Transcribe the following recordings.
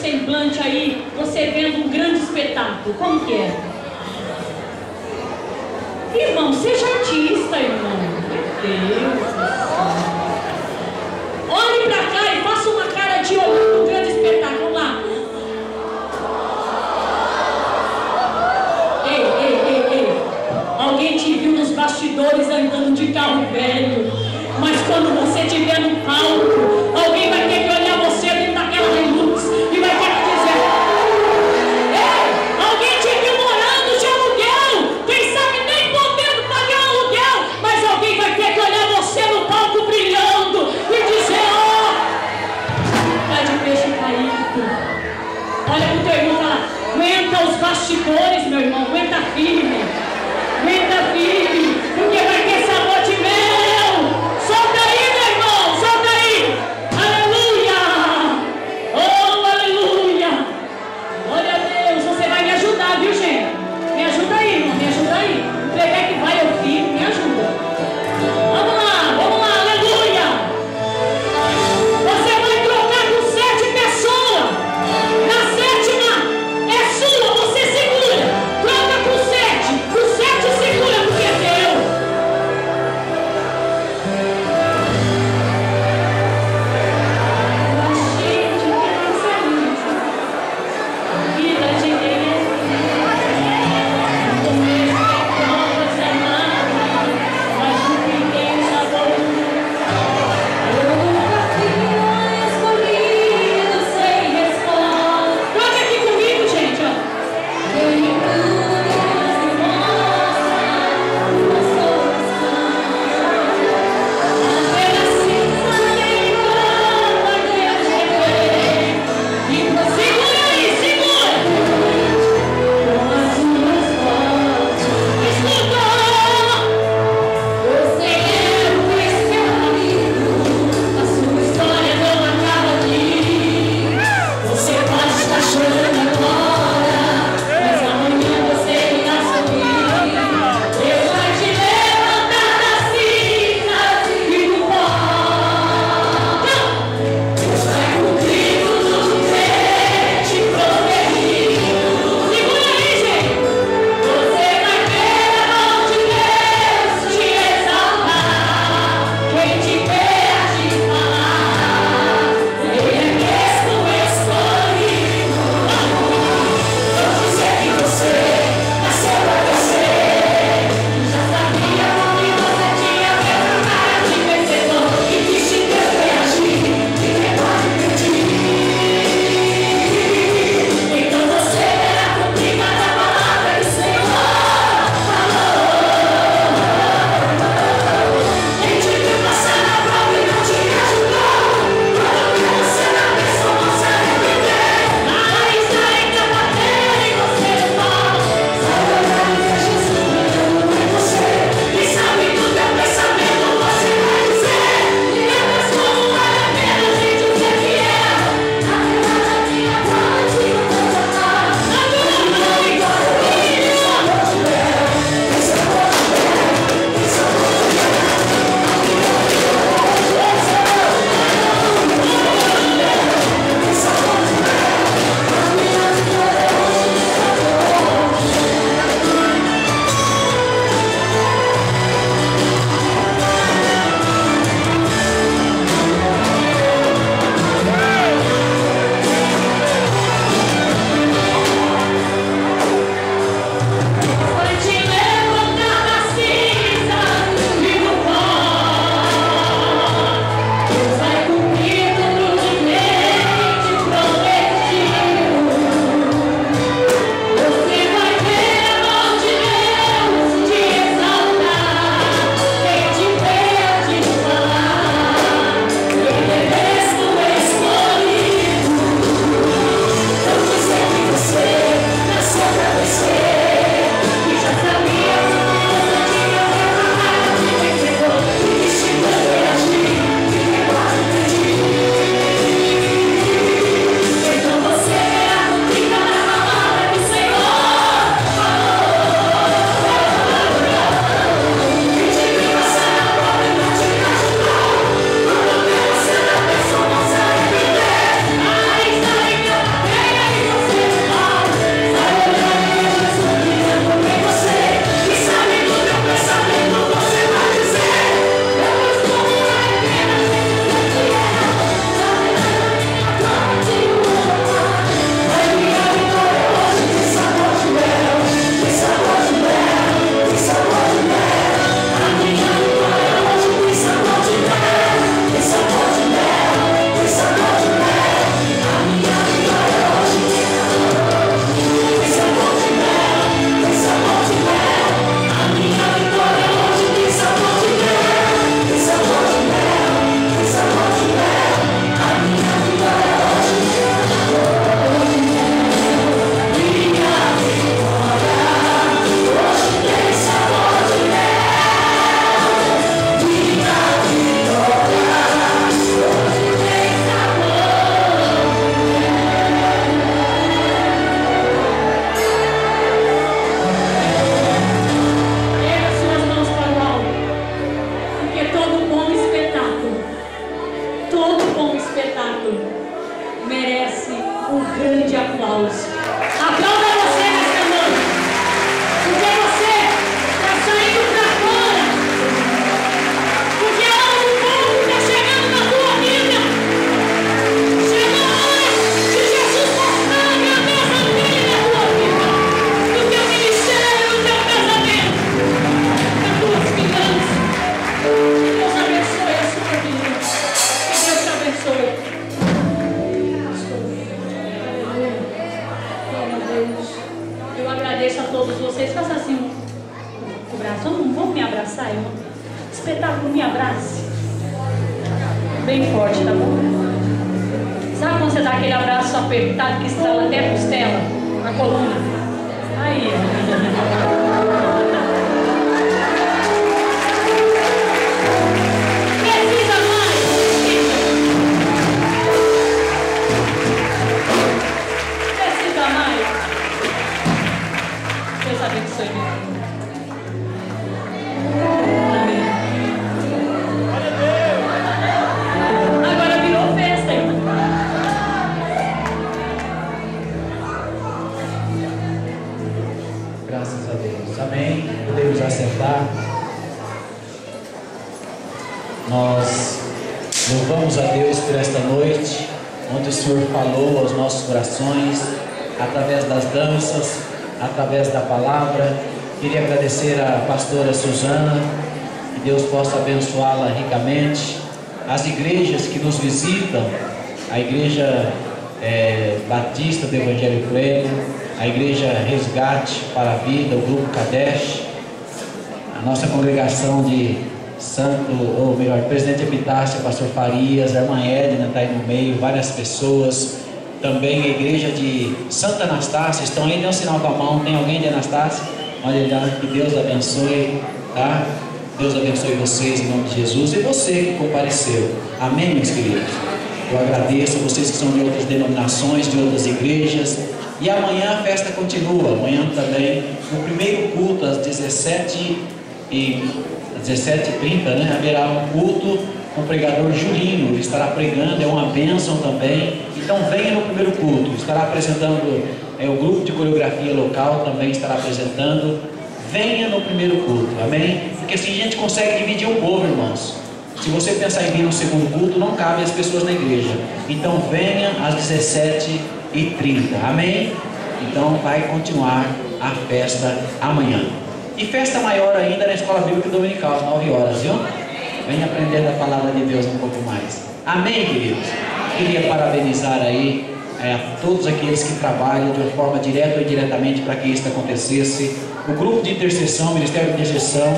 semblante aí, você vendo um grande espetáculo. Como que é? Irmão, seja artista, irmão. Meu Deus do céu. Olhe pra cá e faça uma cara de olhar um grande espetáculo. Vamos lá. Ei. Alguém te viu nos bastidores andando de carro velho, mas quando você estiver no palco, alguém vai ter que olhar você dentro daquela Hilux e vai ter que dizer: ei, alguém te viu morando de aluguel, quem sabe nem podendo pagar aluguel, mas alguém vai ter que olhar você no palco brilhando e dizer: ó, tá de peixe caído. Olha pro teu irmão e fala: aguenta os bastidores, meu irmão, aguenta firme, porque vai ter sabor de mel. Solta aí, meu irmão, solta aí. Aleluia, oh aleluia. Glória a Deus. Você vai me ajudar, viu, gente? Me ajuda aí, irmão, me ajuda aí. Entregar que vai, eu fico, me ajuda. Vamos lá, aleluia. Você vai trocar com 7 pessoas. Na 7ª é sua, você segura. Troca com 7 segura, porque grande aplauso. Aplauda você nessa noite, porque você está saindo para fora, porque a hora do povo está chegando na tua vida. Chegou a hora de Jesus mostrar a grandeza dele na tua vida, no teu ministério, no teu casamento, nas tuas finanças. Que Deus abençoe a sua vida. Que Deus te abençoe. Eu agradeço a todos vocês. Faça assim o braço. Vamos me abraçar, irmão. Espetáculo, me abrace. Bem forte, tá bom? Sabe quando você dá aquele abraço apertado que estrala até a costela, a coluna? Aí, precisa mais? Precisa mais? Deus abençoe, meu irmão. Amém. Agora virou festa, irmão. Graças a Deus. Amém. Podemos assentar. Nós louvamos a Deus por esta noite, onde o Senhor falou aos nossos corações, através das danças, através da palavra. Queria agradecer à pastora Suzana, que Deus possa abençoá-la ricamente, as igrejas que nos visitam, a igreja Batista do Evangelho Pleno, a igreja Resgate para a Vida, o grupo Kadesh, a nossa congregação de Presidente Epitácio, pastor Farias, a irmã Edna está aí no meio, várias pessoas. Também a igreja de Santa Anastácia, estão aí, dê um sinal com a mão. Tem alguém de Anastácia? Olha lá, que Deus abençoe, tá? Deus abençoe vocês em nome de Jesus, e você que compareceu. Amém, meus queridos? Eu agradeço a vocês que são de outras denominações, de outras igrejas. E amanhã a festa continua. Amanhã também, no primeiro culto, às 17h30, né? Haverá um culto com o pregador Julinho. Ele estará pregando, é uma bênção também. Então venha no primeiro culto. Estará apresentando o grupo de coreografia local, também estará apresentando. Venha no primeiro culto, amém? Porque assim a gente consegue dividir o povo, irmãos. Se você pensar em vir no segundo culto, não cabe as pessoas na igreja. Então venha às 17h30, amém? Então vai continuar a festa amanhã. E festa maior ainda na Escola Bíblica Dominical, às 9 horas, viu? Venha aprender da palavra de Deus um pouco mais. Amém, queridos? Queria parabenizar aí a todos aqueles que trabalham de uma forma direta ou indiretamente para que isso acontecesse. O grupo de intercessão, o Ministério de Intercessão,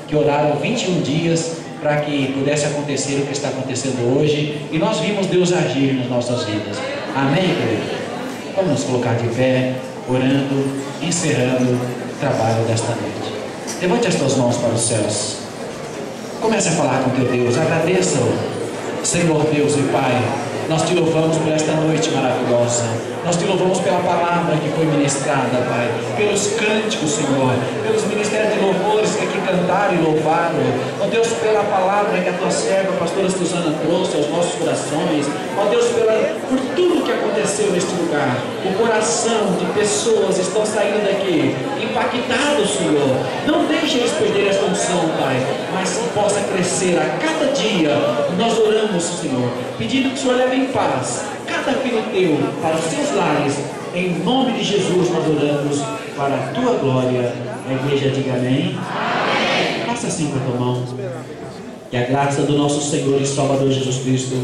que oraram 21 dias para que pudesse acontecer o que está acontecendo hoje. E nós vimos Deus agir nas nossas vidas. Amém, queridos? Vamos nos colocar de pé, orando, encerrando o trabalho desta noite. Levante as tuas mãos para os céus. Comece a falar com teu Deus. Agradeça-o, Senhor Deus e Pai. Nós te louvamos por esta noite maravilhosa. Nós te louvamos pela palavra que foi ministrada, Pai. Pelos cânticos, Senhor. Pelos ministérios de louvores que aqui cantaram e louvaram. Ó Deus, pela palavra que a tua serva, a pastora Suzana, trouxe aos nossos corações. Ó Deus, por tudo que aconteceu neste lugar. O coração de pessoas estão saindo daqui impactados, Senhor. Não deixe eles perder esta unção, Pai. Mas que possa crescer a cada dia. Nós oramos, Senhor, pedindo que o Senhor leve em paz cada filho teu para os seus lares. Em nome de Jesus nós oramos para a tua glória. A igreja diga amém. Faça assim com a tua mão. Que a graça do nosso Senhor e Salvador Jesus Cristo,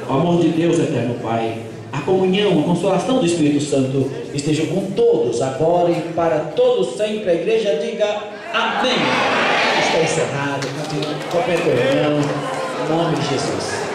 o amor de Deus eterno Pai, a comunhão, a consolação do Espírito Santo esteja com todos agora e para todos sempre. A igreja diga amém. Está encerrado. Qualquer irmão, em nome de Jesus.